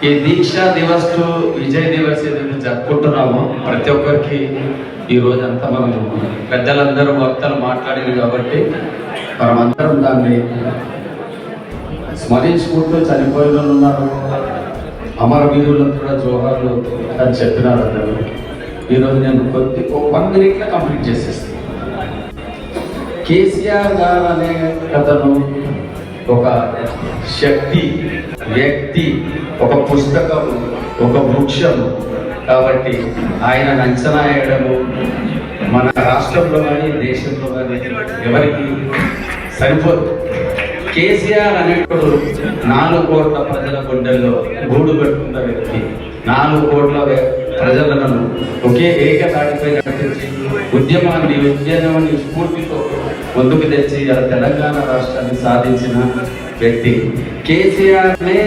ఈ దీక్షా దివస్ టు విజయ్ దివస్ ఏదైతే జరుపుకుంటున్నామో ప్రతి ఒక్కరికి ఈ రోజంతా మనము పెద్దలందరూ వక్తలు మాట్లాడింది కాబట్టి మనమందరం దాన్ని స్మరించుకుంటూ చనిపోయిన వాళ్ళు ఉన్నారు, అమరవీరులకు కూడా జోహార్లు అని చెప్పినారు అందరూ. ఈరోజు నేను ఒక 1 minute కంప్లీట్ చేసేస్తాను. కేసీఆర్ గారు అనే కథను ఒక శక్తి, వ్యక్తి, ఒక పుస్తకము, ఒక వృక్షము కాబట్టి ఆయన అంచనా వేయడము మన రాష్ట్రంలో కానీ దేశంలో కానీ ఎవరికి సరిపోదు. కేసీఆర్ అనేప్పుడు 4 కోట్ల ప్రజల గుండెల్లో గూడు పెట్టుకున్న వ్యక్తి, 4 కోట్ల ప్రజలను ఒకే ఏకతాటిపై నడిపించి ఉద్యమాన్ని స్ఫూర్తితో ముందుకు తెచ్చి తెలంగాణ రాష్ట్రాన్ని సాధించిన వ్యక్తి కేసీఆర్నే